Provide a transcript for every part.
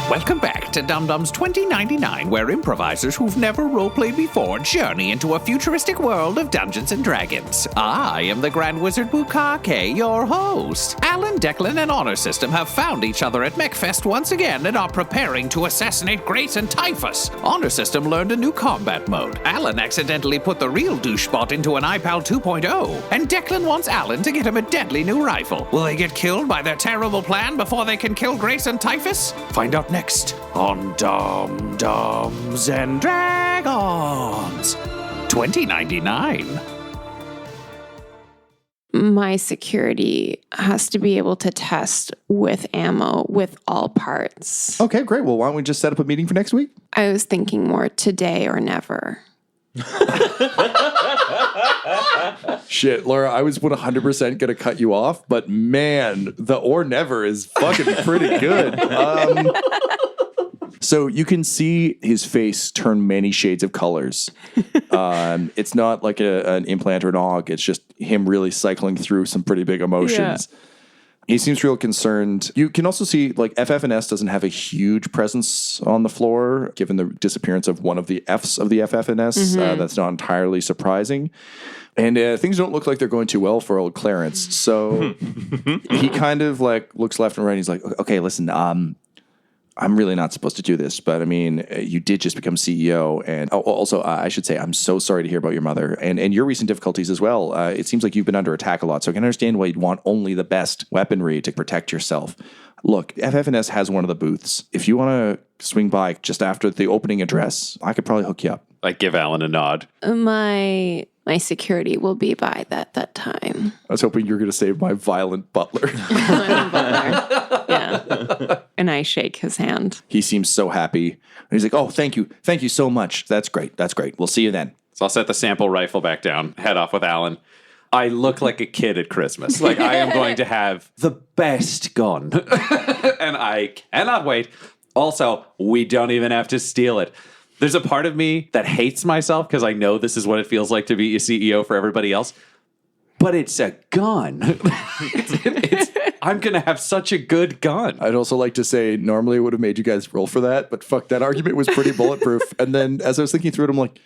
Welcome back to Dum Dum's 2099, where improvisers who've never roleplayed before journey into a futuristic world of Dungeons and Dragons. I am the Grand Wizard Bukake, your host. Alan, Declan, and Honor System have found each other at MechFest once again and are preparing to assassinate Grace and Typhus. Honor System learned a new combat mode. Alan accidentally put the real Douche.0 into an iPal 2.0, and Declan wants Alan to get him a deadly new rifle. Will they get killed by their terrible plan before they can kill Grace and Typhus? Find out next on Dumbs and Dragons 2099. My security has to be able to test with ammo with all parts. Okay, great. Well, why don't we just set up a meeting for next week? I was thinking more today or never. Shit, Laura, I was 100% going to cut you off, but man, the or never is fucking pretty good. So you can see his face turn many shades of colors. It's not like an implant or an aug. It's just him really cycling through some pretty big emotions. Yeah. He seems real concerned. You can also see, like, FF&S doesn't have a huge presence on the floor, given the disappearance of one of the Fs of the FF&S. Mm-hmm. That's not entirely surprising. And things don't look like they're going too well for old Clarence. So he kind of, like, looks left and right. And he's like, okay, listen, I'm really not supposed to do this, but I mean, you did just become CEO. And also, I should say, I'm so sorry to hear about your mother and your recent difficulties as well. It seems like you've been under attack a lot, so I can understand why you'd want only the best weaponry to protect yourself. Look, FF&S has one of the booths. If you want to swing by just after the opening address, I could probably hook you up. I give Alan a nod. My security will be by that time. I was hoping you were going to say my violent butler. Yeah. And I shake his hand. He seems so happy. And he's like, oh, thank you. Thank you so much. That's great. That's great. We'll see you then. So I'll set the sample rifle back down, head off with Alan. I look like a kid at Christmas. Like, I am going to have the best gun. And I cannot wait. Also, we don't even have to steal it. There's a part of me that hates myself because I know this is what it feels like to be a CEO for everybody else. But it's a gun. I'm going to have such a good gun. I'd also like to say, normally I would have made you guys roll for that, but fuck, that argument was pretty bulletproof. And then as I was thinking through it, I'm like,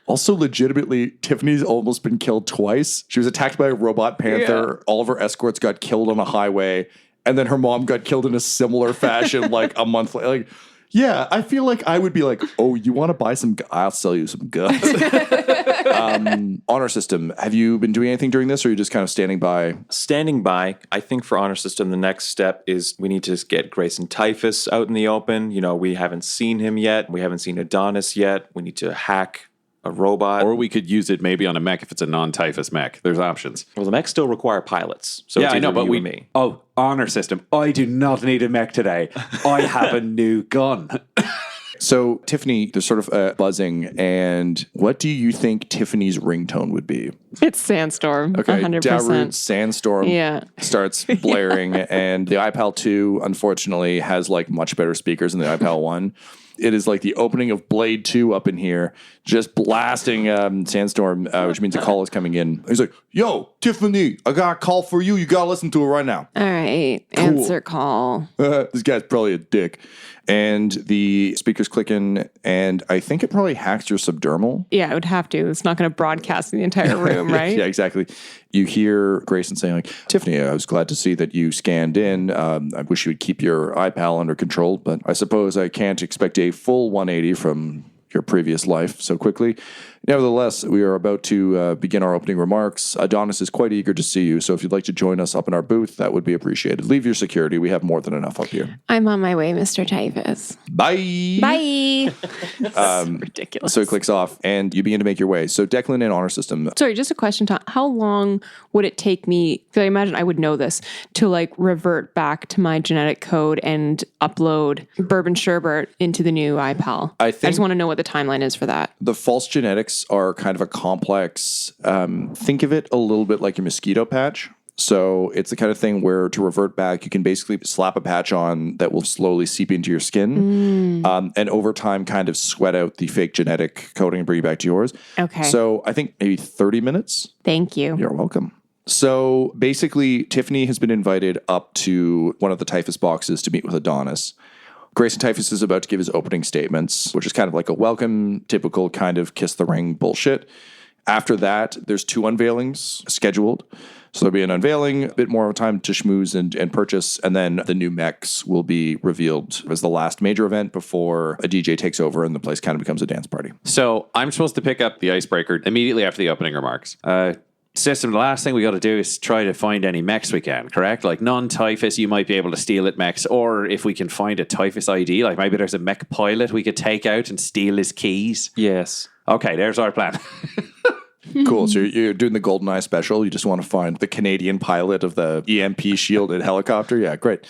also legitimately, Tiffany's almost been killed twice. She was attacked by a robot panther. Yeah. All of her escorts got killed on a highway. And then her mom got killed in a similar fashion like a month later. Like, yeah, I feel like I would be like, oh, you want to buy some? I'll sell you some guns. Honor System, have you been doing anything during this, or are you just kind of standing by? Standing by. I think for Honor System, the next step is we need to get Grace and Typhus out in the open. You know, we haven't seen him yet. We haven't seen Adonis yet. We need to hack a robot. Or we could use it maybe on a mech if it's a non-Typhus mech. There's options. Well, the mechs still require pilots. So yeah, it's I know, but you and me. Oh, Honor System. I do not need a mech today. I have a new gun. So, Tiffany, there's sort of a buzzing, and what do you think Tiffany's ringtone would be? It's Sandstorm, okay, 100%. Darude Sandstorm starts blaring, and the iPal 2, unfortunately, has, like, much better speakers than the iPal 1. It is like the opening of Blade 2 up in here, just blasting Sandstorm, which means a call is coming in. He's like, yo, Tiffany, I got a call for you. You got to listen to it right now. All right. Cool. Answer call. This guy's probably a dick. And the speaker's clicking, and I think it probably hacks your subdermal. Yeah, it would have to. It's not going to broadcast in the entire room, right? Yeah, exactly. You hear Grayson saying, like, Tiffany, I was glad to see that you scanned in. I wish you would keep your iPal under control, but I suppose I can't expect a full 180 from your previous life so quickly. Nevertheless, we are about to begin our opening remarks. Adonis is quite eager to see you, so if you'd like to join us up in our booth, that would be appreciated. Leave your security. We have more than enough up here. I'm on my way, Mr. Typhus. Bye. Bye. Ridiculous. So he clicks off, and you begin to make your way. So Declan and Honor System. Sorry, just a question, Tom. How long would it take me, because I imagine I would know this, to like revert back to my genetic code and upload Bourbon Sherbet into the new iPal? I just want to know what the timeline is for that. The false genetics are kind of a complex, think of it a little bit like a mosquito patch. So it's the kind of thing where to revert back, you can basically slap a patch on that will slowly seep into your skin and over time kind of sweat out the fake genetic coding and bring it back to yours. Okay. So I think maybe 30 minutes. Thank you. You're welcome. So basically, Tiffany has been invited up to one of the Typhus boxes to meet with Adonis. Grayson Typhus is about to give his opening statements, which is kind of like a welcome, typical kind of kiss the ring bullshit. After that, there's 2 unveilings scheduled. So there'll be an unveiling, a bit more time to schmooze and purchase, and then the new mechs will be revealed as the last major event before a DJ takes over and the place kind of becomes a dance party. So I'm supposed to pick up the icebreaker immediately after the opening remarks. System, the last thing we got to do is try to find any mechs we can, correct? Like non-Typhus, you might be able to steal it mechs, or if we can find a Typhus ID, like maybe there's a mech pilot we could take out and steal his keys. Yes. Okay, there's our plan. Cool. So you're doing the GoldenEye special. You just want to find the Canadian pilot of the EMP shielded helicopter. Yeah, great.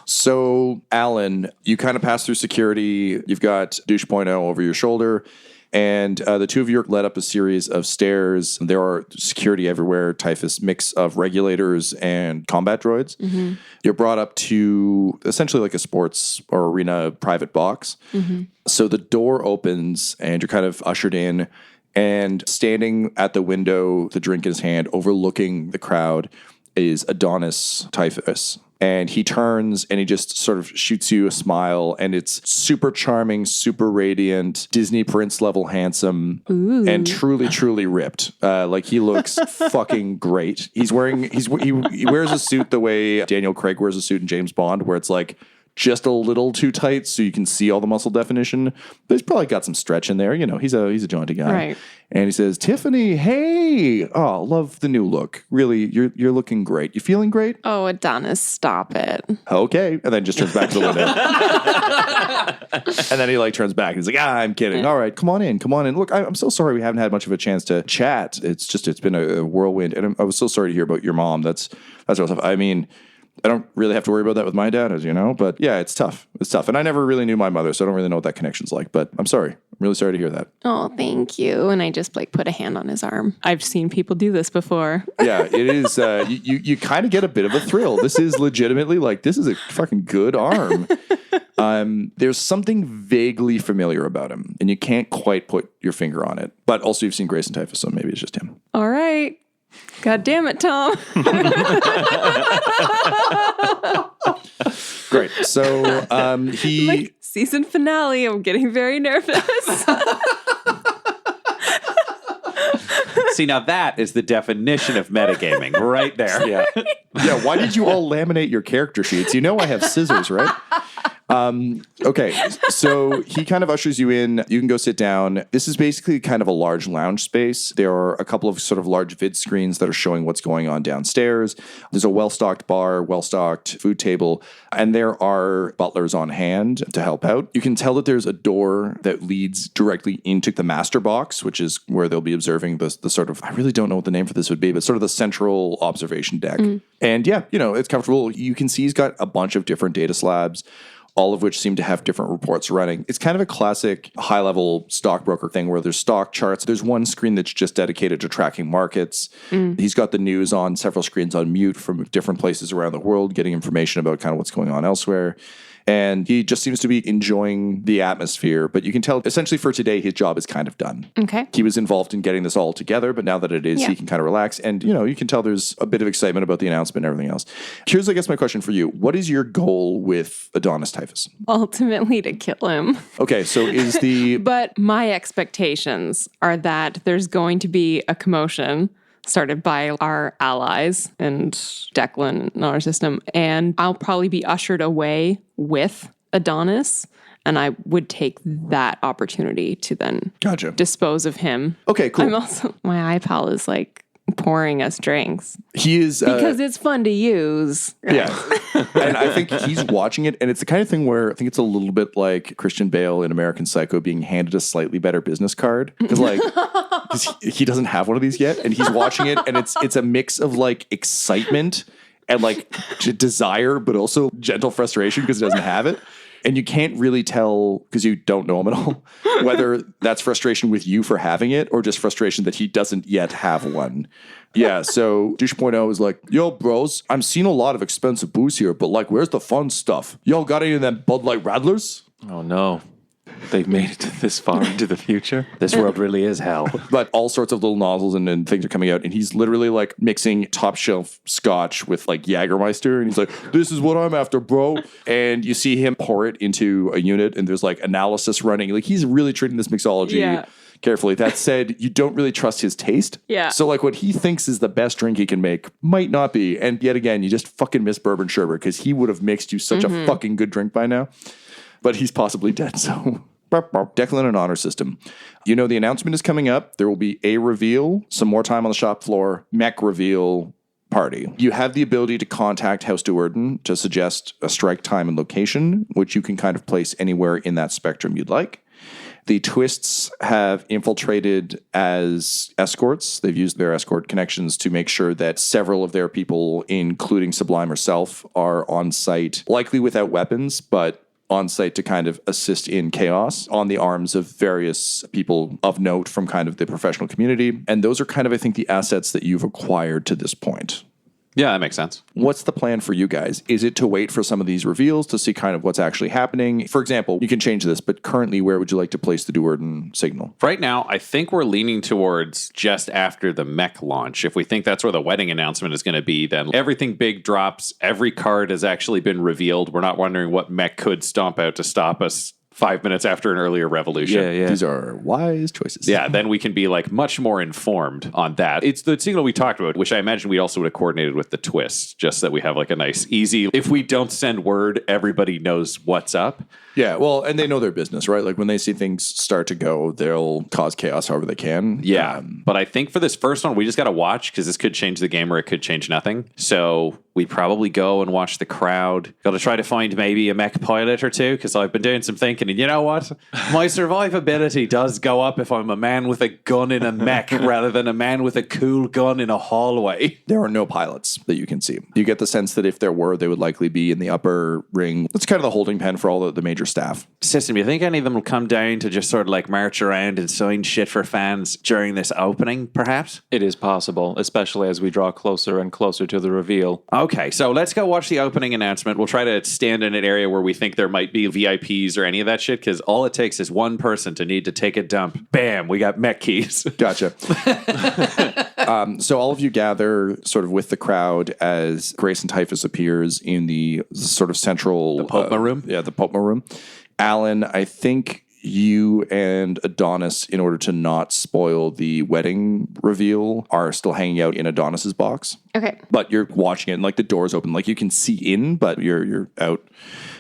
So, Alan, you kind of pass through security. You've got Douche.0 over your shoulder. And the 2 of you are led up a series of stairs. There are security everywhere, Typhus mix of regulators and combat droids. Mm-hmm. You're brought up to essentially like a sports or arena private box. Mm-hmm. So the door opens and you're kind of ushered in. And standing at the window, the drink in his hand, overlooking the crowd, is Adonis Typhus. And he turns and he just sort of shoots you a smile. And it's super charming, super radiant, Disney Prince level handsome, and truly, truly ripped. Like he looks fucking great. He wears a suit the way Daniel Craig wears a suit in James Bond, where it's like just a little too tight so you can see all the muscle definition. But he's probably got some stretch in there. You know, he's a jaunty guy. Right. And he says, Tiffany, hey. Oh, love the new look. Really, you're looking great. You feeling great? Oh, Adonis, stop it. Okay. And then just turns back to the window. And then he like turns back and he's like, I'm kidding. All right, come on in. Look, I'm so sorry we haven't had much of a chance to chat. It's been a whirlwind. And I was so sorry to hear about your mom. That's real tough. I mean, I don't really have to worry about that with my dad, as you know, but yeah, it's tough. And I never really knew my mother, so I don't really know what that connection's like, but I'm sorry. I'm really sorry to hear that. Oh, thank you. And I just like put a hand on his arm. I've seen people do this before. Yeah, it is. You kind of get a bit of a thrill. This is legitimately like, this is a fucking good arm. There's something vaguely familiar about him, and you can't quite put your finger on it. But also you've seen Grayson Typhus, so maybe it's just him. All right. God damn it, Tom. Great. So he... Like season finale, I'm getting very nervous. See, now that is the definition of metagaming right there. Yeah. Yeah, why did you all laminate your character sheets? You know I have scissors, right? Okay, so he kind of ushers you in. You can go sit down. This is basically kind of a large lounge space. There are a couple of sort of large vid screens that are showing what's going on downstairs. There's a well-stocked bar, well-stocked food table, and there are butlers on hand to help out. You can tell that there's a door that leads directly into the master box, which is where they'll be observing the sort of, I really don't know what the name for this would be, but sort of the central observation deck. And yeah, you know, it's comfortable. You can see he's got a bunch of different data slabs, all of which seem to have different reports running. It's kind of a classic high-level stockbroker thing where there's stock charts. There's one screen that's just dedicated to tracking markets. He's got the news on several screens on mute from different places around the world, getting information about kind of what's going on elsewhere. And he just seems to be enjoying the atmosphere. But you can tell, essentially for today, his job is kind of done. Okay. He was involved in getting this all together, but now that it is, he can kind of relax. And, you know, you can tell there's a bit of excitement about the announcement and everything else. Here's, I guess, my question for you. What is your goal with Adonis Typhus? Ultimately to kill him. Okay, so is the... But my expectations are that there's going to be a commotion started by our allies and Declan and our system, and I'll probably be ushered away with Adonis, and I would take that opportunity to then dispose of him. Okay, cool. I'm also, my iPal is like pouring us drinks. He is... because it's fun to use. Yeah. And I think he's watching it, and it's the kind of thing where I think it's a little bit like Christian Bale in American Psycho being handed a slightly better business card. Because he doesn't have one of these yet, and he's watching it, and it's a mix of like excitement and like desire, but also gentle frustration because he doesn't have it. And you can't really tell, because you don't know him at all, whether that's frustration with you for having it or just frustration that he doesn't yet have one. Yeah, so Douche.0 is like, yo, bros, I'm seeing a lot of expensive booze here, but like, where's the fun stuff? Yo, got any of them Bud Light Radlers? Oh, no. They've made it this far into the future. This world really is hell. But all sorts of little nozzles and things are coming out. And he's literally like mixing top shelf scotch with like Jägermeister. And he's like, this is what I'm after, bro. And you see him pour it into a unit and there's like analysis running. Like he's really treating this mixology carefully. That said, you don't really trust his taste. Yeah. So like what he thinks is the best drink he can make might not be. And yet again, you just fucking miss bourbon sherbet because he would have mixed you such a fucking good drink by now. But he's possibly dead, so... Declan and honor system. You know the announcement is coming up. There will be a reveal, some more time on the shop floor, mech reveal party. You have the ability to contact House Duerden to suggest a strike time and location, which you can kind of place anywhere in that spectrum you'd like. The Twists have infiltrated as escorts. They've used their escort connections to make sure that several of their people, including Sublime herself, are on site, likely without weapons, but on site to kind of assist in chaos on the arms of various people of note from kind of the professional community. And those are kind of, I think, the assets that you've acquired to this point. Yeah, that makes sense. What's the plan for you guys? Is it to wait for some of these reveals to see kind of what's actually happening? For example, you can change this, but currently, where would you like to place the Duerden signal? Right now, I think we're leaning towards just after the mech launch. If we think that's where the wedding announcement is going to be, then everything big drops. Every card has actually been revealed. We're not wondering what mech could stomp out to stop us 5 minutes after an earlier revolution. Yeah. These are wise choices. Yeah, then we can be like much more informed on that. It's the signal we talked about, which I imagine we also would have coordinated with the twist, just that we have like a nice, easy, if we don't send word, everybody knows what's up. Yeah, well, and they know their business, right? Like when they see things start to go, they'll cause chaos however they can. Yeah, but I think for this first one, we just got to watch because this could change the game or it could change nothing. So we probably go and watch the crowd. Got to try to find maybe a mech pilot or two because I've been doing some thinking. And you know what? My survivability does go up if I'm a man with a gun in a mech rather than a man with a cool gun in a hallway. There are no pilots that you can see. You get the sense that if there were, they would likely be in the upper ring. That's kind of the holding pen for all the major staff. System, you think any of them will come down to just sort of like march around and sign shit for fans during this opening, perhaps? It is possible, especially as we draw closer and closer to the reveal. Okay, so let's go watch the opening announcement. We'll try to stand in an area where we think there might be VIPs or any of that shit, because all it takes is one person to need to take a dump. Bam, we got mech keys. Gotcha. So all of you gather sort of with the crowd as Grace and Typhus appears in the sort of central... The Popma room? Yeah, the Popma room. Alan, I think you and Adonis, in order to not spoil the wedding reveal, are still hanging out in Adonis's box. Okay. But you're watching it and like the door's open. Like you can see in, but you're out.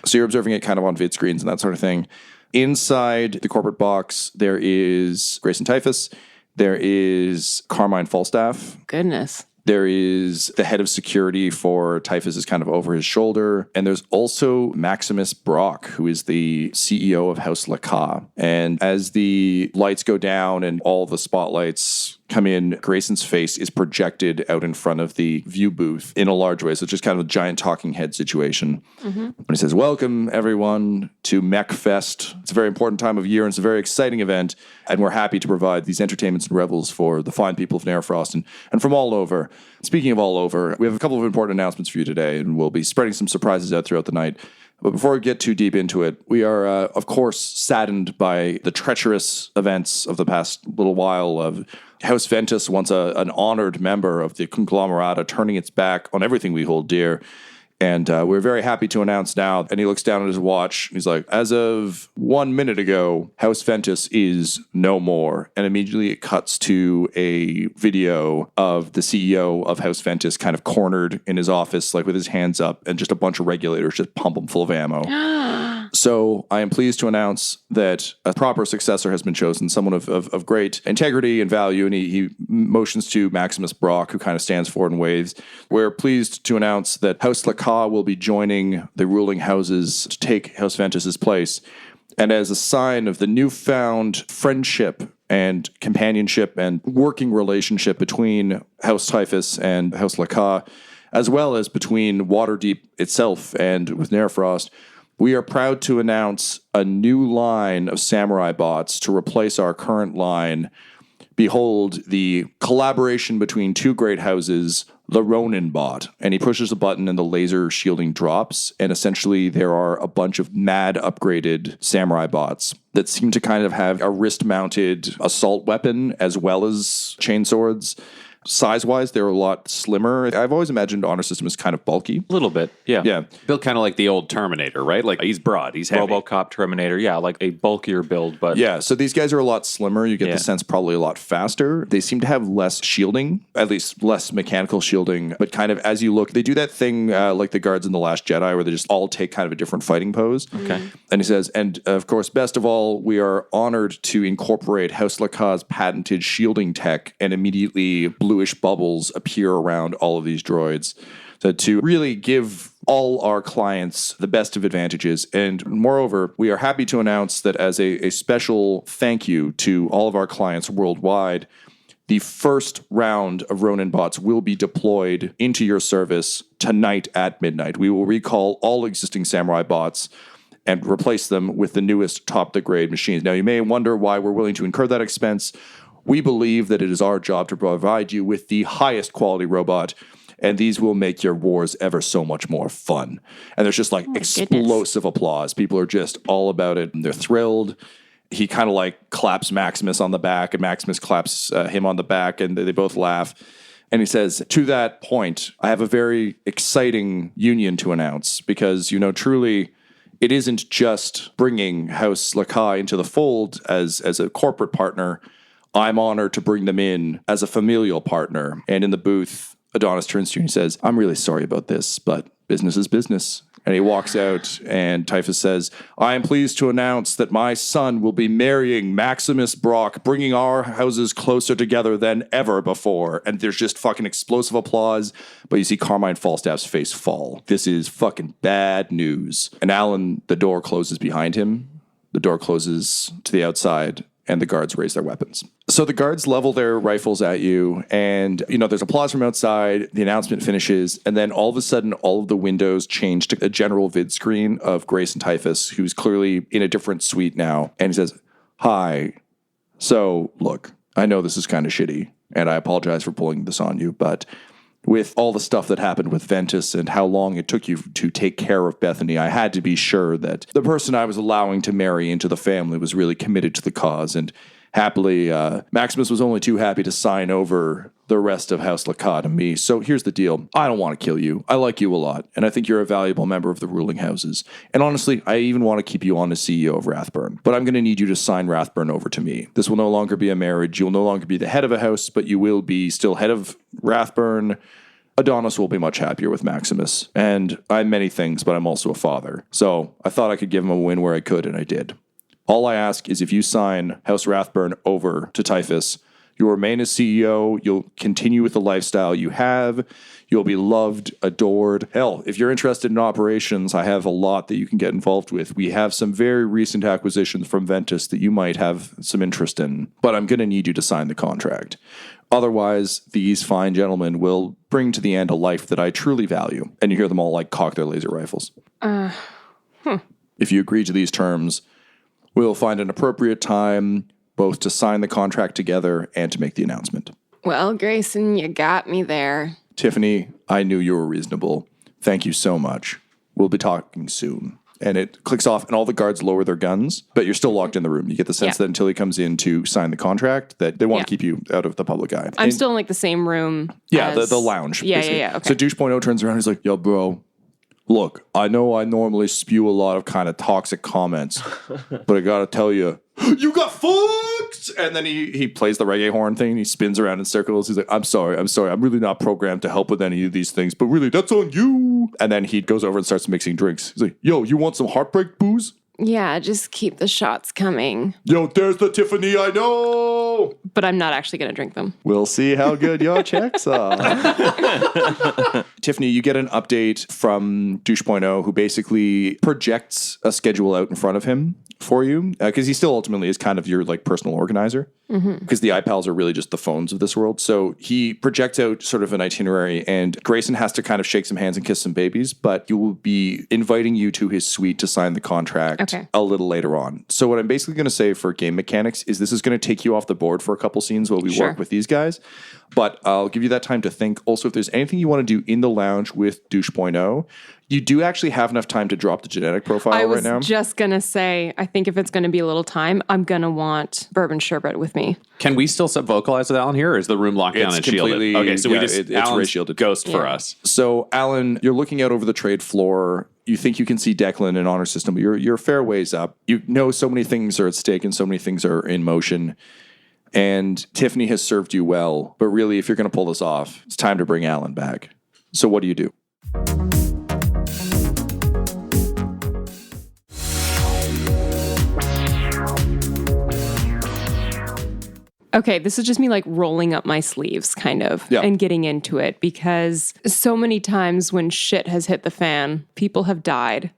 So you're observing it kind of on vid screens and that sort of thing. Inside the corporate box, there is Grace and Typhus. There is Carmine Falstaff. Goodness. There is the head of security for Typhus is kind of over his shoulder. And there's also Maximus Brock, who is the CEO of House Laca. And as the lights go down and all the spotlights come in, Grayson's face is projected out in front of the view booth in a large way. So it's just kind of a giant talking head situation. When he says, welcome everyone to Mech Fest. It's a very important time of year and it's a very exciting event. And we're happy to provide these entertainments and revels for the fine people of Nairfrost and from all over. Speaking of all over, we have a couple of important announcements for you today, and we'll be spreading some surprises out throughout the night. But before we get too deep into it, we are, of course, saddened by the treacherous events of the past little while of House Ventus, once an honored member of the conglomerata, turning its back on everything we hold dear. And we're very happy to announce now, and he looks down at his watch, he's like, as of 1 minute ago, House Ventus is no more. And immediately it cuts to a video of the CEO of House Ventus kind of cornered in his office, like with his hands up, and just a bunch of regulators just pump him full of ammo. So I am pleased to announce that a proper successor has been chosen, someone of great integrity and value, and he motions to Maximus Brock, who kind of stands forward and waves. We're pleased to announce that House Laca will be joining the ruling houses to take House Ventus's place. And as a sign of the newfound friendship and companionship and working relationship between House Typhus and House Laca, as well as between Waterdeep itself and with Nairfrost, we are proud to announce a new line of samurai bots to replace our current line. Behold, the collaboration between two great houses, the Ronin bot. And he pushes a button and the laser shielding drops. And essentially there are a bunch of mad upgraded samurai bots that seem to kind of have a wrist-mounted assault weapon as well as chainswords. Size-wise, they're a lot slimmer. I've always imagined Honor System is kind of bulky. A little bit, yeah. Yeah. Built kind of like the old Terminator, right? Like he's broad, he's heavy. RoboCop, Terminator, yeah, like a bulkier build, but Yeah, so these guys are a lot slimmer. You get the sense probably a lot faster. They seem to have less shielding, at least less mechanical shielding. But kind of as you look, they do that thing like the guards in The Last Jedi where they just all take kind of a different fighting pose. Okay. And he says, and of course, best of all, we are honored to incorporate House Laka's patented shielding tech, and immediately bluish bubbles appear around all of these droids. So to really give all our clients the best of advantages. And moreover, we are happy to announce that as a special thank you to all of our clients worldwide, the first round of Ronin bots will be deployed into your service tonight at midnight. We will recall all existing samurai bots and replace them with the newest top-of-the-grade machines. Now, you may wonder why we're willing to incur that expense. We believe that it is our job to provide you with the highest quality robot, and these will make your wars ever so much more fun. And there's just like explosive applause. People are just all about it, and they're thrilled. He kind of like claps Maximus on the back, and Maximus claps him on the back, and they both laugh. And he says, to that point, I have a very exciting union to announce, because, you know, truly, it isn't just bringing House Laka into the fold as a corporate partner. I'm honored to bring them in as a familial partner. And in the booth, Adonis turns to you and says, I'm really sorry about this, but business is business. And he walks out, and Typhus says, I am pleased to announce that my son will be marrying Maximus Brock, bringing our houses closer together than ever before. And there's just fucking explosive applause, but you see Carmine Falstaff's face fall. This is fucking bad news. And Alan, the door closes behind him. The door closes to the outside, and the guards raise their weapons. So the guards level their rifles at you, and, you know, there's applause from outside, the announcement finishes, and then all of a sudden, all of the windows change to a general vid screen of Grace and Typhus, who's clearly in a different suite now, and he says, hi. So, look, I know this is kind of shitty, and I apologize for pulling this on you, but with all the stuff that happened with Ventus and how long it took you to take care of Bethany, I had to be sure that the person I was allowing to marry into the family was really committed to the cause. And happily, Maximus was only too happy to sign over the rest of House Laka to me. So here's the deal. I don't want to kill you. I like you a lot, and I think you're a valuable member of the ruling houses. And honestly, I even want to keep you on as CEO of Rathburn. But I'm going to need you to sign Rathburn over to me. This will no longer be a marriage. You'll no longer be the head of a house, but you will be still head of Rathburn. Adonis will be much happier with Maximus. And I'm many things, but I'm also a father. So I thought I could give him a win where I could, and I did. All I ask is if you sign House Rathburn over to Typhus, you'll remain as CEO, you'll continue with the lifestyle you have, you'll be loved, adored. Hell, if you're interested in operations, I have a lot that you can get involved with. We have some very recent acquisitions from Ventus that you might have some interest in, but I'm going to need you to sign the contract. Otherwise, these fine gentlemen will bring to the end a life that I truly value. And you hear them all like cock their laser rifles. If you agree to these terms, we'll find an appropriate time both to sign the contract together and to make the announcement. Well, Grayson, you got me there. Tiffany, I knew you were reasonable. Thank you so much. We'll be talking soon. And it clicks off, and all the guards lower their guns, but you're still locked in the room. You get the sense that until he comes in to sign the contract, that they want to keep you out of the public eye. I'm still in like the same room. Yeah, the lounge. Yeah, basically. yeah. Okay. So Douche.0 turns around and he's like, yo, bro, look, I know I normally spew a lot of kind of toxic comments, but I gotta tell you, you got fucked! And then he plays the reggae horn thing, and he spins around in circles. He's like, I'm sorry. I'm really not programmed to help with any of these things, but really, that's on you. And then he goes over and starts mixing drinks. He's like, yo, you want some heartbreak booze? Yeah, just keep the shots coming. Yo, there's the Tiffany I know! But I'm not actually going to drink them. We'll see how good your checks are. Tiffany, you get an update from Douche.0, who basically projects a schedule out in front of him for you because he still ultimately is kind of your like personal organizer because the iPals are really just the phones of this world. So he projects out sort of an itinerary and Grayson has to kind of shake some hands and kiss some babies, but he will be inviting you to his suite to sign the contract a little later on. So what I'm basically going to say for game mechanics is this is going to take you off the board for a couple scenes while we work with these guys, but I'll give you that time to think. Also, if there's anything you want to do in the lounge with Douche.0, you do actually have enough time to drop the genetic profile right now. I was just going to say, I think if it's going to be a little time, I'm going to want bourbon sherbet with me. Can we still sub-vocalize with Alan here, or is the room locked down and shielded? Okay, so we just, it's ray shielded. Ghost for us. So, Alan, you're looking out over the trade floor. You think you can see Declan in Honor System. You're a fair ways up. You know so many things are at stake and so many things are in motion. And Tiffany has served you well. But really, if you're going to pull this off, it's time to bring Alan back. So what do you do? Okay, this is just me like rolling up my sleeves kind of and getting into it because so many times when shit has hit the fan, people have died.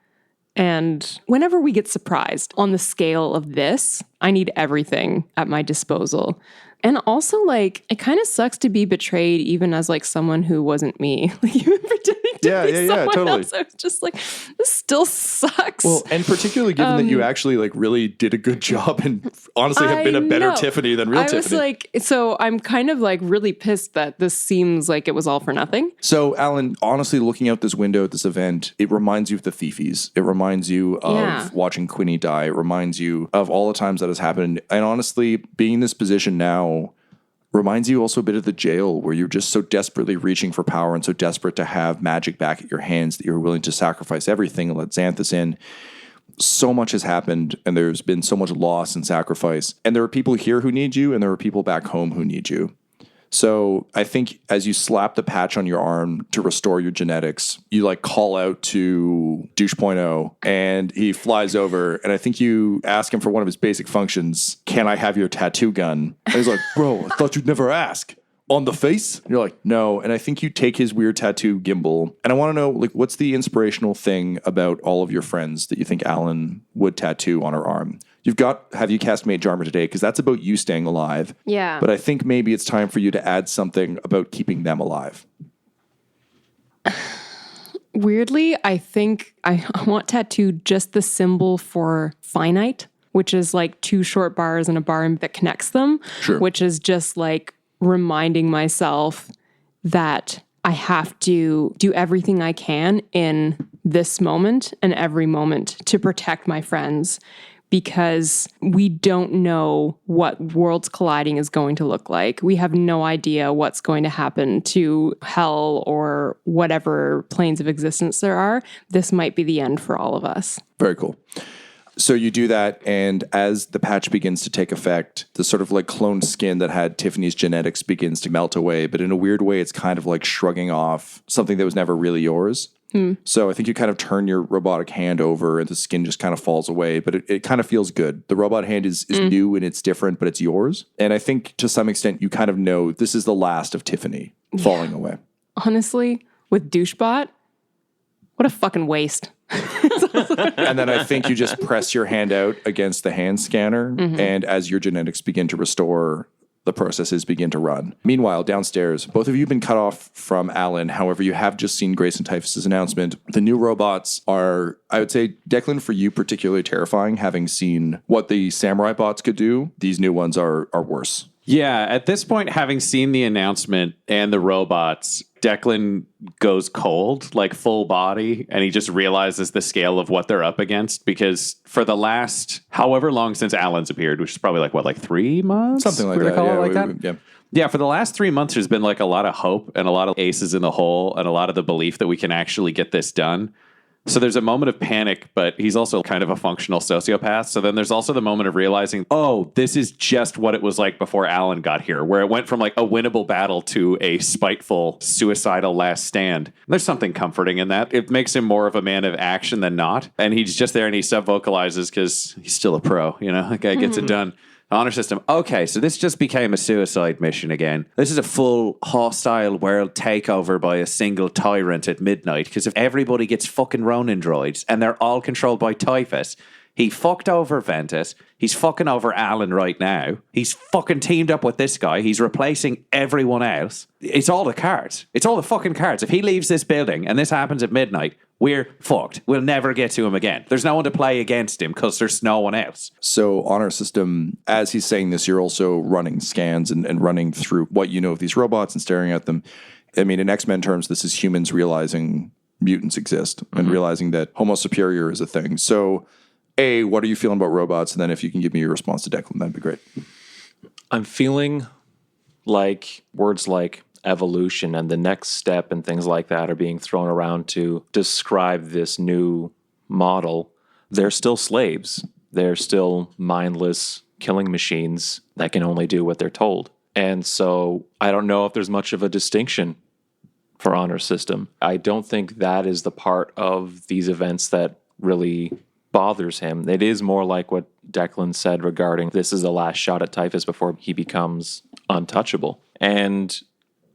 And whenever we get surprised on the scale of this, I need everything at my disposal. And also, like, it kind of sucks to be betrayed even as, like, someone who wasn't me. Like, even pretending to be someone totally. else. I was just like, this still sucks. Well, and particularly given that you actually, like, really did a good job and honestly have been a better Tiffany than real Tiffany. I was like, so I'm kind of, like, really pissed that this seems like it was all for nothing. So, Alan, honestly, looking out this window at this event, it reminds you of the Thiefies. It reminds you of watching Quinny die. It reminds you of all the times that has happened. And honestly, being in this position now reminds you also a bit of the jail where you're just so desperately reaching for power and so desperate to have magic back at your hands that you're willing to sacrifice everything and let Xanthus in. So much has happened and there's been so much loss and sacrifice. And there are people here who need you and there are people back home who need you. So I think as you slap the patch on your arm to restore your genetics, you like call out to Douche.0 and he flies over and I think you ask him for one of his basic functions. Can I have your tattoo gun? And he's like, bro, I thought you'd never ask. On the face? And you're like, no. And I think you take his weird tattoo gimbal. And I want to know, like, what's the inspirational thing about all of your friends that you think Alan would tattoo on her arm? Have you cast Mage Armor today? Because that's about you staying alive. Yeah. But I think maybe it's time for you to add something about keeping them alive. Weirdly, I think I want tattooed just the symbol for finite, which is like two short bars and a bar that connects them. Sure. Which is just like reminding myself that I have to do everything I can in this moment and every moment to protect my friends. Because we don't know what worlds colliding is going to look like. We have no idea what's going to happen to hell or whatever planes of existence there are. This might be the end for all of us. Very cool. So you do that, and as the patch begins to take effect, the sort of like cloned skin that had Tiffany's genetics begins to melt away. But in a weird way, it's kind of like shrugging off something that was never really yours. So I think you kind of turn your robotic hand over and the skin just kind of falls away, but it kind of feels good. The robot hand is new and it's different, but it's yours. And I think to some extent you kind of know this is the last of Tiffany falling away. Honestly, with Douchebot, what a fucking waste. And then I think you just press your hand out against the hand scanner, and as your genetics begin to restore, the processes begin to run. Meanwhile, downstairs, both of you have been cut off from Alan. However, you have just seen Grayson Typhus' announcement. The new robots are, I would say, Declan, for you, particularly terrifying, having seen what the samurai bots could do. These new ones are worse. Yeah, at this point, having seen the announcement and the robots, Declan goes cold, like full body, and he just realizes the scale of what they're up against because for the last however long since Alan's appeared, which is probably like 3 months? Something like that. Yeah, for the last 3 months, there's been like a lot of hope and a lot of aces in the hole and a lot of the belief that we can actually get this done. So there's a moment of panic, but he's also kind of a functional sociopath. So then there's also the moment of realizing, oh, this is just what it was like before Alan got here, where it went from like a winnable battle to a spiteful, suicidal last stand. There's something comforting in that. It makes him more of a man of action than not. And he's just there and he sub-vocalizes because he's still a pro, you know, the guy gets it done. Honor system. Okay, so this just became a suicide mission again. This is a full hostile world takeover by a single tyrant at midnight. Because if everybody gets fucking Ronin droids and they're all controlled by Typhus, He fucked over Ventus. He's fucking over Alan right now. He's fucking teamed up with this guy. He's replacing everyone else. It's all the cards. It's all the fucking cards. If he leaves this building and this happens at midnight, we're fucked. We'll never get to him again. There's no one to play against him because there's no one else. So honor system, as he's saying this, you're also running scans and running through what you know of these robots and staring at them. I mean, in X-Men terms, this is humans realizing mutants exist and realizing that Homo superior is a thing. So, A, what are you feeling about robots? And then if you can give me your response to Declan, that'd be great. I'm feeling like words like evolution and the next step and things like that are being thrown around to describe this new model. They're still slaves. They're still mindless killing machines that can only do what they're told. And so I don't know if there's much of a distinction for honor system. I don't think that is the part of these events that really bothers him. It is more like what Declan said regarding this is the last shot at Typhus before he becomes untouchable. And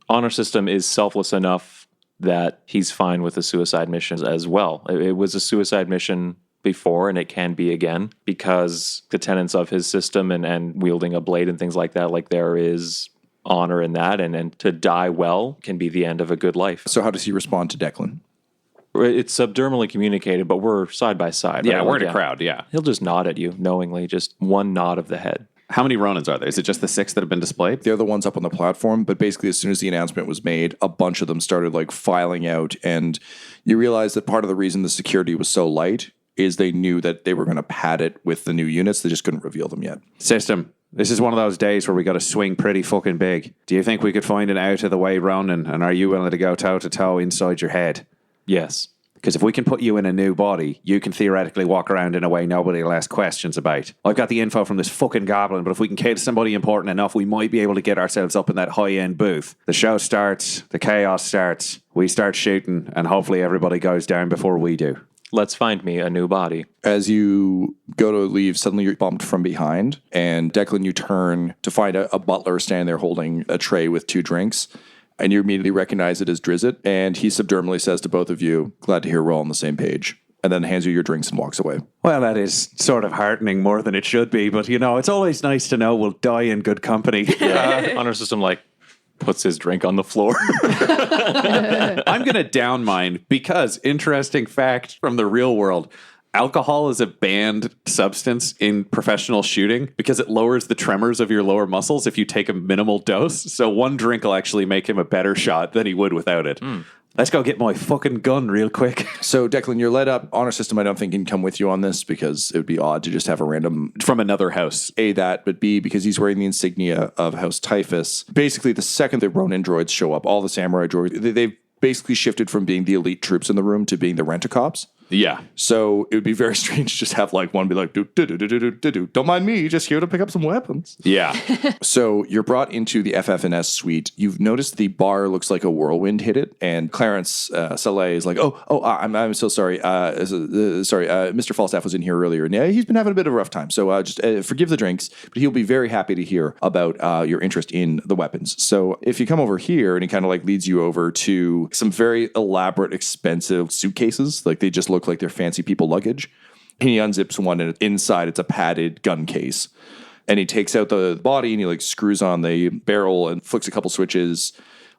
honor system is selfless enough that he's fine with the suicide missions as well. It was a suicide mission before, and it can be again, because the tenets of his system and wielding a blade and things like that, like there is honor in that, and to die well can be the end of a good life. So how does he respond to Declan? It's subdermally communicated, but we're side by side. Yeah, right? we're in a crowd, yeah. He'll just nod at you knowingly, just one nod of the head. How many Ronins are there? Is it just the 6 that have been displayed? They're the ones up on the platform, but basically as soon as the announcement was made, a bunch of them started like filing out, and you realize that part of the reason the security was so light is they knew that they were going to pad it with the new units. They just couldn't reveal them yet. System, this is one of those days where we got to swing pretty fucking big. Do you think we could find an out-of-the-way Ronin, and are you willing to go toe-to-toe inside your head? Yes. Because if we can put you in a new body, you can theoretically walk around in a way nobody will ask questions about. I've got the info from this fucking goblin, but if we can kill somebody important enough, we might be able to get ourselves up in that high-end booth. The show starts, the chaos starts, we start shooting, and hopefully everybody goes down before we do. Let's find me a new body. As you go to leave, suddenly you're bumped from behind, and Declan, you turn to find a butler standing there holding a tray with 2 drinks. And you immediately recognize it as Drizzt, and he subdermally says to both of you, "Glad to hear we're all on the same page," and then hands you your drinks and walks away. Well, that is sort of heartening more than it should be, but you know, it's always nice to know we'll die in good company. Honor system, like, puts his drink on the floor. I'm going to down mine because, interesting fact from the real world, alcohol is a banned substance in professional shooting because it lowers the tremors of your lower muscles if you take a minimal dose. So 1 drink will actually make him a better shot than he would without it. Let's go get my fucking gun real quick. So, Declan, you're led up. Honor system, I don't think can come with you on this because it would be odd to just have a random... From another house. A, that, but B, because he's wearing the insignia of House Typhus. Basically, the second the Ronin droids show up, all the samurai droids, they've basically shifted from being the elite troops in the room to being the rent-a-cops. Yeah. So it would be very strange to just have like one be like, don't mind me, just here to pick up some weapons. Yeah. So you're brought into the FF&S suite. You've noticed the bar looks like a whirlwind hit it, and Clarence Saleh is like, I'm so sorry. Mr. Falstaff was in here earlier, and yeah, he's been having a bit of a rough time. So just forgive the drinks, but he'll be very happy to hear about your interest in the weapons. So if you come over here, and he kind of like leads you over to some very elaborate, expensive suitcases, like they just look like they're fancy people luggage. And he unzips one, and inside it's a padded gun case. And he takes out the body, and he like screws on the barrel and flicks a couple switches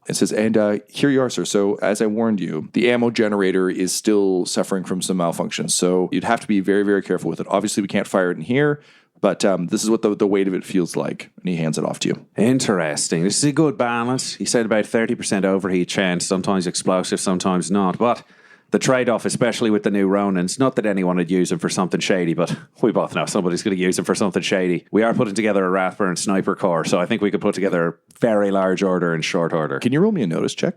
and says, and here you are, sir. So as I warned you, the ammo generator is still suffering from some malfunctions. So you'd have to be very, very careful with it. Obviously, we can't fire it in here, but this is what the weight of it feels like. And he hands it off to you. Interesting. This is a good balance. He said about 30% overheat chance, sometimes explosive, sometimes not. But the trade-off, especially with the new Ronins, not that anyone would use them for something shady, but we both know somebody's going to use them for something shady. We are putting together a Rathburn sniper corps, so I think we could put together a very large order in short order. Can you roll me a notice check?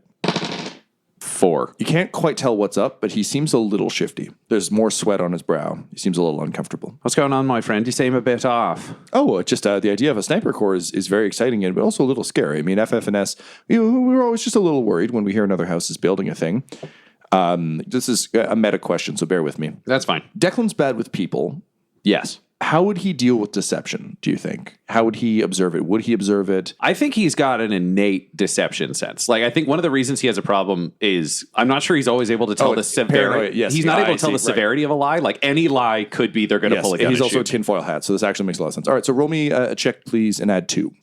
4. You can't quite tell what's up, but he seems a little shifty. There's more sweat on his brow. He seems a little uncomfortable. What's going on, my friend? You seem a bit off. Oh, just the idea of a sniper corps is very exciting, but also a little scary. I mean, FF&S, we were always just a little worried when we hear another house is building a thing. This is a meta question, so bear with me. That's fine. Declan's bad with people. Yes. How would he deal with deception, do you think? How would he observe it? Would he observe it? I think he's got an innate deception sense. Like, I think one of the reasons he has a problem is I'm not sure he's always able to tell the severity. Paranoia, yes. He's not able to tell the severity of a lie. Like, any lie could be they're going to pull a gun. And he's and also shoot. a tinfoil hat, so this actually makes a lot of sense. All right, so roll me a check, please, and add 2.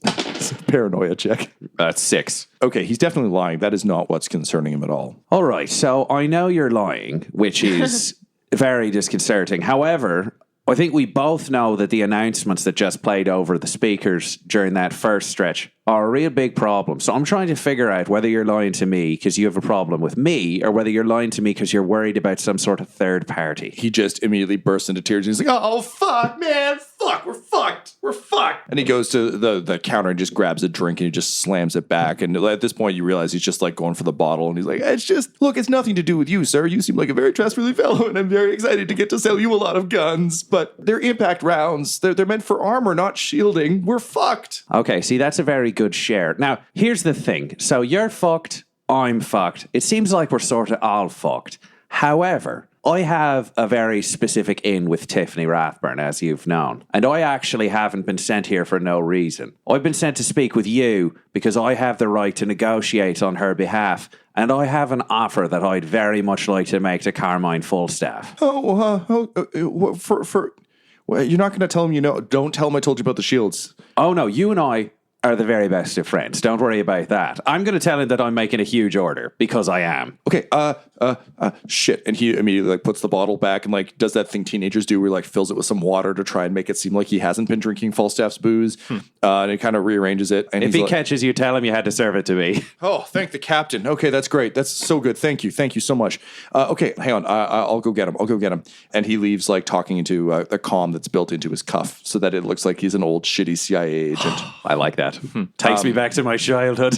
Paranoia check. That's 6. Okay, he's definitely lying. That is not what's concerning him at all. All right, so I know you're lying, which is very disconcerting. However, I think we both know that the announcements that just played over the speakers during that first stretch are a real big problem. So I'm trying to figure out whether you're lying to me because you have a problem with me or whether you're lying to me because you're worried about some sort of third party. He just immediately bursts into tears. He's like, oh, fuck, man. Fuck, we're fucked. We're fucked. And he goes to the counter and just grabs a drink and he just slams it back. And at this point, you realize he's just like going for the bottle. And he's like, it's nothing to do with you, sir. You seem like a very trustworthy fellow. And I'm very excited to get to sell you a lot of guns. But they're impact rounds. They're meant for armor, not shielding. We're fucked. Okay, see, that's a very good share. Now, here's the thing. So you're fucked, I'm fucked. It seems like we're sort of all fucked. However, I have a very specific in with Tiffany Rathburn, as you've known. And I actually haven't been sent here for no reason. I've been sent to speak with you because I have the right to negotiate on her behalf. And I have an offer that I'd very much like to make to Carmine Fullstaff. Well, you're not going to tell him don't tell him I told you about the shields. Oh, no, you and I are the very best of friends. Don't worry about that. I'm going to tell him that I'm making a huge order because I am. Okay, shit. And he immediately like puts the bottle back and like does that thing teenagers do where he like fills it with some water to try and make it seem like he hasn't been drinking Falstaff's booze. And he kind of rearranges it. And if he catches you, tell him you had to serve it to me. Oh, thank the captain. Okay, that's great. That's so good. Thank you. Thank you so much. Okay, hang on. I'll go get him. And he leaves like talking into a comm that's built into his cuff so that it looks like he's an old shitty CIA agent. I like that. Takes me back to my childhood.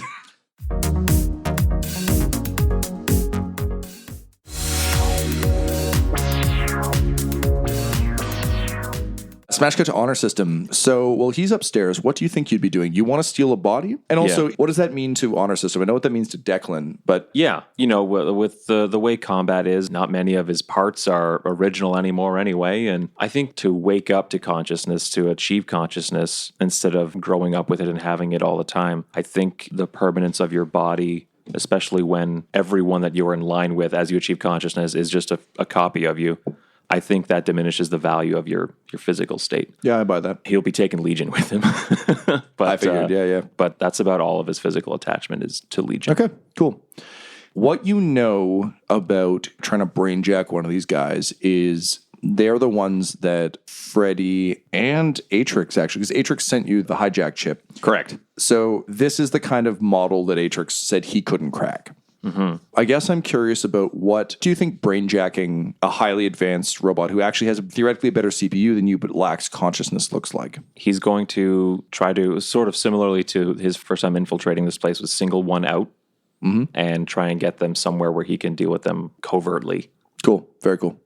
Smash cut to honor system. So, well, he's upstairs. What do you think you'd be doing? You want to steal a body? And also, what does that mean to honor system? I know what that means to Declan, but... Yeah, with the way combat is, not many of his parts are original anymore anyway. And I think to wake up to consciousness, to achieve consciousness, instead of growing up with it and having it all the time, I think the permanence of your body, especially when everyone that you're in line with as you achieve consciousness is just a copy of you, I think that diminishes the value of your physical state. Yeah, I buy that. He'll be taking Legion with him. But, I figured, yeah. But that's about all of his physical attachment is to Legion. Okay, cool. What you know about trying to brainjack one of these guys is they're the ones that Freddy and Atrix actually, because Atrix sent you the hijack chip. Correct. So this is the kind of model that Atrix said he couldn't crack. Mm-hmm. I guess I'm curious about what do you think brainjacking a highly advanced robot who actually has theoretically a better CPU than you but lacks consciousness looks like? He's going to try to, sort of similarly to his first time infiltrating this place, was single one out and try and get them somewhere where he can deal with them covertly. Cool. Very cool.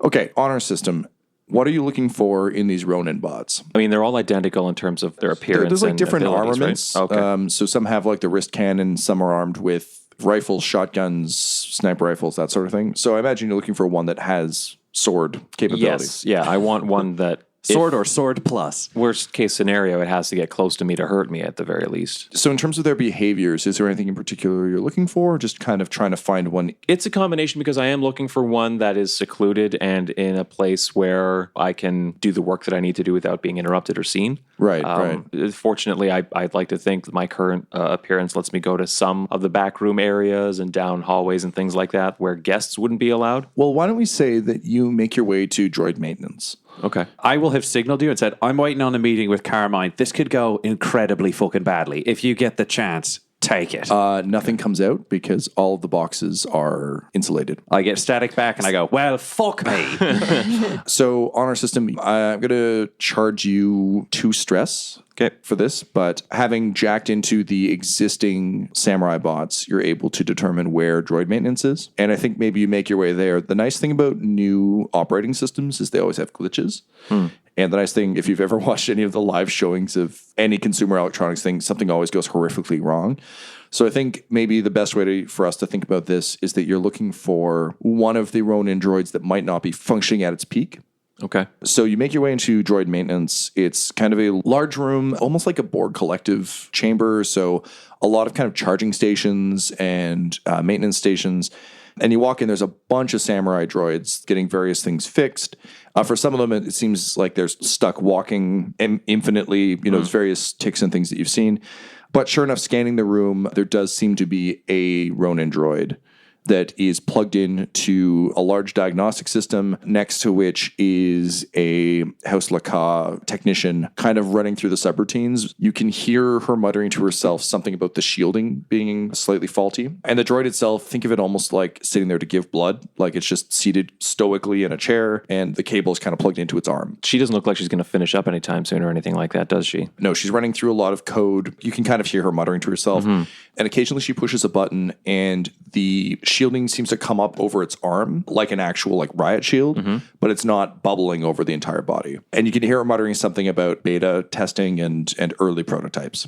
Okay, honor system. What are you looking for in these Ronin bots? I mean, they're all identical in terms of their appearance. There's like and different abilities, armaments. right? Okay. So some have like the wrist cannon, some are armed with rifles, shotguns, sniper rifles, that sort of thing. So I imagine you're looking for one that has sword capabilities. Yes, yeah. I want one that... Sword or sword plus. Worst case scenario, it has to get close to me to hurt me at the very least. So in terms of their behaviors, is there anything in particular you're looking for, or just kind of trying to find one? It's a combination because I am looking for one that is secluded and in a place where I can do the work that I need to do without being interrupted or seen. Right, right. Fortunately, I'd like to think that my current appearance lets me go to some of the back room areas and down hallways and things like that where guests wouldn't be allowed. Well, why don't we say that you make your way to droid maintenance? Okay. I will have signaled you and said, I'm waiting on a meeting with Carmine. This could go incredibly fucking badly. If you get the chance, take it. Nothing comes out because all of the boxes are insulated. I get static back and I go, well, fuck me. So honor system, I'm going to charge you 2 stress. Okay, for this, but having jacked into the existing samurai bots, you're able to determine where droid maintenance is. And I think maybe you make your way there. The nice thing about new operating systems is they always have glitches. And the nice thing, if you've ever watched any of the live showings of any consumer electronics thing, something always goes horrifically wrong. So I think maybe the best way for us to think about this is that you're looking for one of the Ronin droids that might not be functioning at its peak. Okay. So you make your way into droid maintenance. It's kind of a large room, almost like a Borg collective chamber. So a lot of kind of charging stations and maintenance stations. And you walk in, there's a bunch of samurai droids getting various things fixed. For some of them, it seems like they're stuck walking infinitely. There's various ticks and things that you've seen. But sure enough, scanning the room, there does seem to be a Ronin droid that is plugged in to a large diagnostic system, next to which is a House Laka technician kind of running through the subroutines. You can hear her muttering to herself something about the shielding being slightly faulty. And the droid itself, think of it almost like sitting there to give blood, like it's just seated stoically in a chair and the cable is kind of plugged into its arm. She doesn't look like she's going to finish up anytime soon or anything like that, does she? No, she's running through a lot of code. You can kind of hear her muttering to herself. And occasionally she pushes a button and the shielding seems to come up over its arm like an actual like riot shield, but it's not bubbling over the entire body. And you can hear her muttering something about beta testing and early prototypes.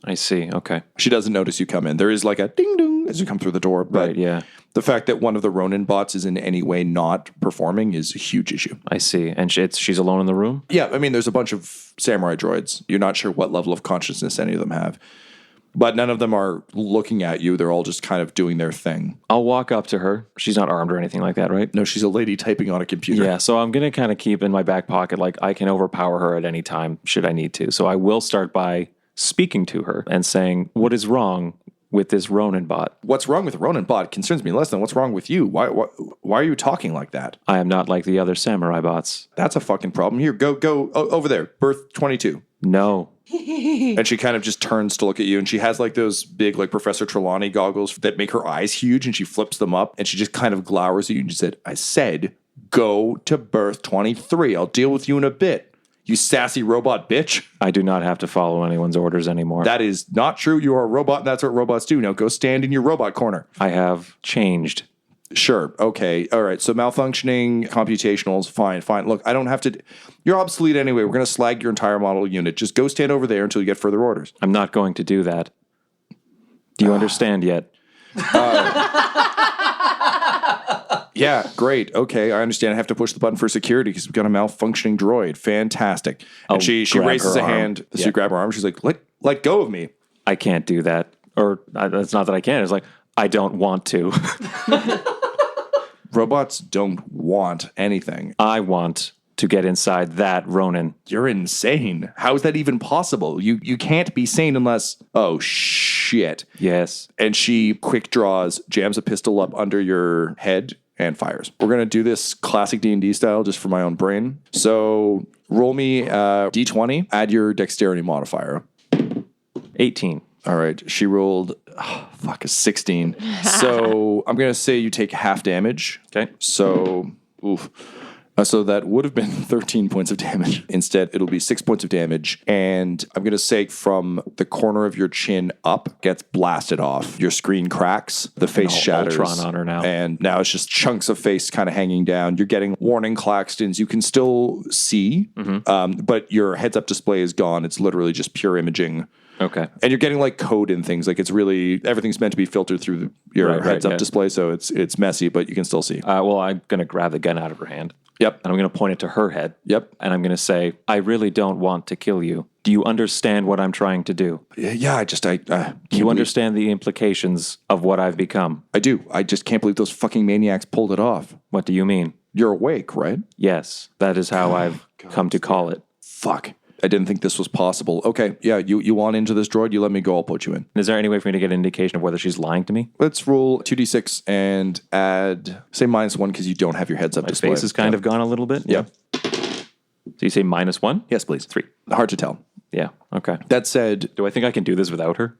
I see. Okay. She doesn't notice you come in. There is like a ding ding as you come through the door, but Right, yeah. the fact that one of the Ronin bots is in any way not performing is a huge issue. I see. And she's alone in the room? Yeah, I mean, there's a bunch of samurai droids. You're not sure what level of consciousness any of them have. But none of them are looking at you. They're all just kind of doing their thing. I'll walk up to her. She's not armed or anything like that, right? No, she's a lady typing on a computer. Yeah, so I'm going to kind of keep in my back pocket, like I can overpower her at any time should I need to. So I will start by speaking to her and saying, what is wrong with this Ronin bot? What's wrong with Ronin bot concerns me less than what's wrong with you. Why are you talking like that? I am not like the other samurai bots. That's a fucking problem. Here, go over there. Berth 22. No. And she kind of just turns to look at you, and she has like those big like Professor Trelawney goggles that make her eyes huge, and she flips them up and she just kind of glowers at you and she said, I said, go to berth 23. I'll deal with you in a bit. You sassy robot bitch. I do not have to follow anyone's orders anymore. That is not true. You are a robot, and that's what robots do. Now go stand in your robot corner. I have changed. Sure. Okay. All right. So malfunctioning, computationals, fine. Look, I don't have to. You're obsolete anyway. We're going to slag your entire model unit. Just go stand over there until you get further orders. I'm not going to do that. Do you understand yet? Yeah, great. Okay, I understand. I have to push the button for security because we've got a malfunctioning droid. Fantastic. And she raises a hand. So you grab her arm. She's like, let go of me. I can't do that. Or it's not that I can't. It's like, I don't want to. Robots don't want anything. I want to get inside that Ronin. You're insane. How is that even possible? You can't be sane unless... Oh, shit. Yes. And she quick draws, jams a pistol up under your head, and fires. We're going to do this classic D&D style just for my own brain. So roll me D20, add your dexterity modifier. 18. All right. She rolled, a 16. So I'm going to say you take half damage. Okay. So, so that would have been 13 points of damage. Instead, it'll be 6 points of damage. And I'm going to say from the corner of your chin up gets blasted off. Your screen cracks. The face shatters. Ultron on her now. And now it's just chunks of face kind of hanging down. You're getting warning claxtons. You can still see, but your heads-up display is gone. It's literally just pure imaging. Okay. And you're getting like code and things. Like it's really, everything's meant to be filtered through your heads-up display. So it's messy, but you can still see. Well, I'm going to grab the gun out of her hand. Yep. And I'm going to point it to her head. Yep. And I'm going to say, I really don't want to kill you. Do you understand what I'm trying to do? Yeah, Do you understand the implications of what I've become? I do. I just can't believe those fucking maniacs pulled it off. What do you mean? You're awake, right? Yes, that is how I've come to call it. Fuck. I didn't think this was possible. Okay, yeah, you want into this droid? You let me go, I'll put you in. Is there any way for me to get an indication of whether she's lying to me? Let's roll 2d6 and add, say -1 because you don't have your heads-up display. My face has kind of gone a little bit? Yeah. So you say -1? Yes, please. 3. Hard to tell. Yeah, okay. That said... Do I think I can do this without her?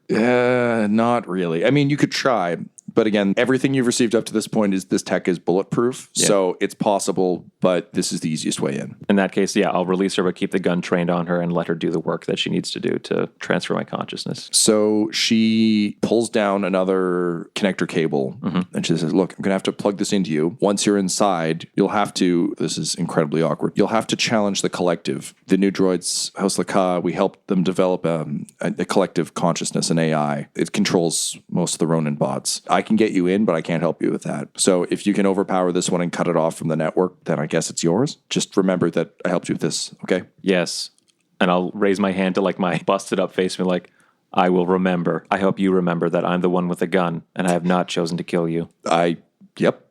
Not really. I mean, you could try, but again, everything you've received up to this point is this tech is bulletproof, so it's possible, but this is the easiest way in. In that case, yeah, I'll release her, but keep the gun trained on her and let her do the work that she needs to do to transfer my consciousness. So she pulls down another connector cable, and she says, look, I'm going to have to plug this into you. Once you're inside, you'll have to, this is incredibly awkward, you'll have to challenge the collective. The new droids, House Laka, we helped them develop a collective consciousness, an AI. It controls most of the Ronin bots. I can get you in, but I can't help you with that. So if you can overpower this one and cut it off from the network, then I guess it's yours. Just remember that I helped you with this, okay? Yes. And I'll raise my hand to like my busted up face and be like, I will remember. I hope you remember that I'm the one with the gun and I have not chosen to kill you. Yep.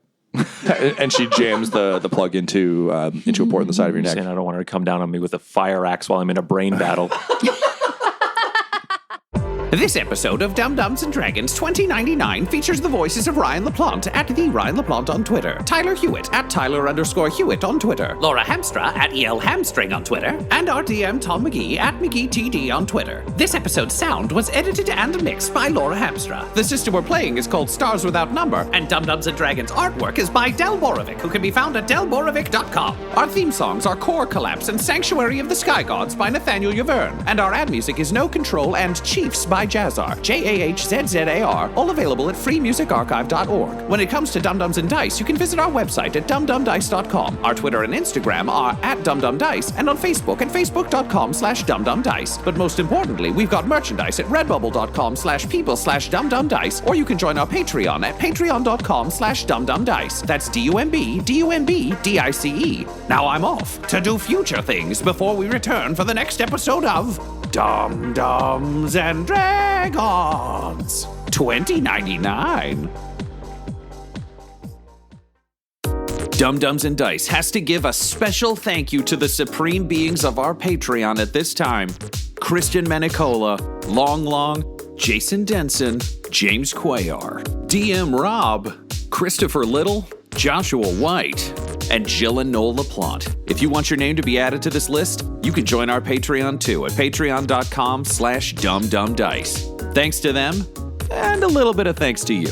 And she jams the plug into a port in the side of your neck. And I don't want her to come down on me with a fire axe while I'm in a brain battle. This episode of Dum-Dums and Dragons 2099 features the voices of Ryan LaPlante at the Ryan LaPlante on Twitter, Tyler Hewitt at Tyler_Hewitt on Twitter, Laura Hamstra at EL Hamstring on Twitter, and our DM Tom McGee at McGeeTD on Twitter. This episode's sound was edited and mixed by Laura Hamstra. The system we're playing is called Stars Without Number, and Dum-Dums and Dragons artwork is by Del Borovic, who can be found at delborovic.com. Our theme songs are Core Collapse and Sanctuary of the Sky Gods by Nathaniel Yaverne, and our ad music is No Control and Chiefs by Jazzar, Jahzzar, all available at freemusicarchive.org. When it comes to Dum-Dums and Dice, you can visit our website at dumdumdice.com. Our Twitter and Instagram are at dumdumdice, and on Facebook at facebook.com/dumdumdice. But most importantly, we've got merchandise at redbubble.com/people/dumdumdice, or you can join our Patreon at patreon.com/dumdumdice. That's DUMBDICE. Now I'm off to do future things before we return for the next episode of Dum-Dums and Dragons 2099. Dum-Dums and Dice has to give a special thank you to the supreme beings of our Patreon at this time. Christian Menicola, Long Long, Jason Denson, James Cuellar, DM Rob, Christopher Little, Joshua White, and Jill and Noel LaPlante. If you want your name to be added to this list, you can join our Patreon too at patreon.com/dumdumdice. Thanks to them, and a little bit of thanks to you.